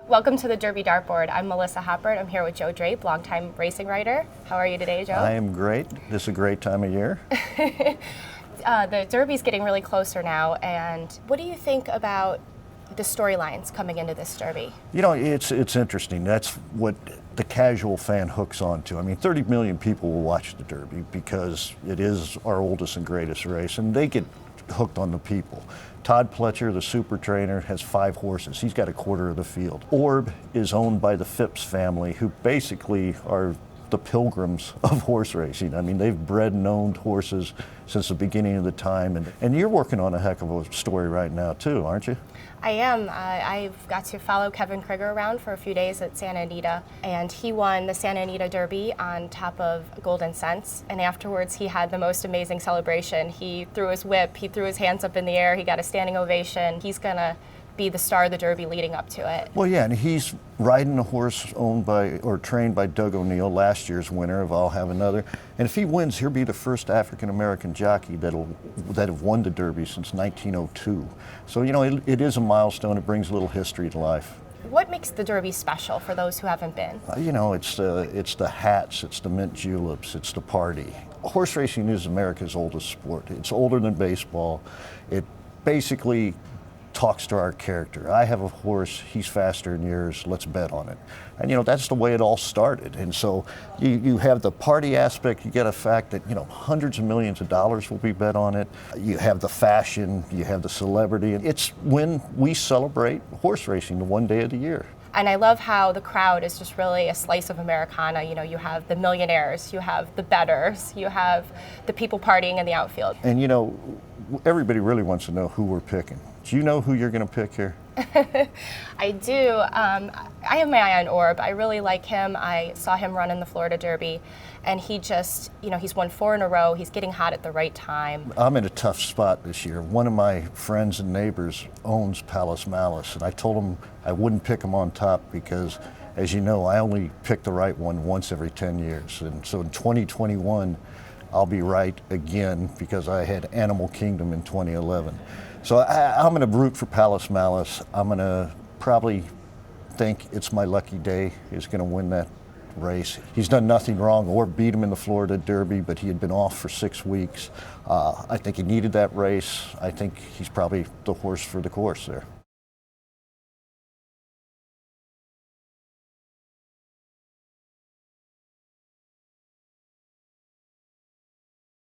Welcome to the Derby Dartboard. I'm Melissa Hoppert. I'm here with Joe Drape, longtime racing writer. How are you today, Joe? I am great. This is a great time of year. The Derby's getting really closer now, and what do you think about the storylines coming into this Derby? You know, it's interesting. That's what the casual fan hooks onto. I mean, 30 million people will watch the Derby because it is our oldest and greatest race, and they get hooked on the people. Todd Pletcher, the super trainer, has 5 horses. He's got a quarter of the field. Orb is owned by the Phipps family, who basically are the pilgrims of horse racing. I mean, they've bred and owned horses since the beginning of the time. And you're working on a heck of a story right now, too, aren't you? I am. I've got to follow Kevin Krieger around for a few days at Santa Anita, and he won the Santa Anita Derby on top of Golden Cents. And afterwards, he had the most amazing celebration. He threw his whip, he threw his hands up in the air, he got a standing ovation. He's going to be the star of the Derby leading up to it. Well, yeah, and he's riding a horse owned by or trained by Doug O'Neill, last year's winner of I'll Have Another. And if he wins, he'll be the first African-American jockey that have won the Derby since 1902. So, you know, it is a milestone. It brings a little history to life. What makes the Derby special for those who haven't been? You know, it's the hats, it's the mint juleps, it's the party. Horse racing is America's oldest sport. It's older than baseball. It basically talks to our character. I have a horse, he's faster than yours, let's bet on it. And you know, that's the way it all started. And so you have the party aspect, you get a fact that, you know, hundreds of millions of dollars will be bet on it. You have the fashion, you have the celebrity. It's when we celebrate horse racing the one day of the year. And I love how the crowd is just really a slice of Americana. You know, you have the millionaires, you have the bettors, you have the people partying in the outfield. And you know, everybody really wants to know who we're picking. Do you know who you're going to pick here? I do. I have my eye on Orb. I really like him. I saw him run in the Florida Derby, and he just, you know, he's won 4 in a row. He's getting hot at the right time. I'm in a tough spot this year. One of my friends and neighbors owns Palace Malice, and I told him I wouldn't pick him on top because, as you know, I only pick the right one once every 10 years. And so in 2021, I'll be right again because I had Animal Kingdom in 2011. So I'm going to root for Palace Malice. I'm going to probably think It's My Lucky Day is going to win that race. He's done nothing wrong or beat him in the Florida Derby, but he had been off for 6 weeks. I think he needed that race. I think he's probably the horse for the course there.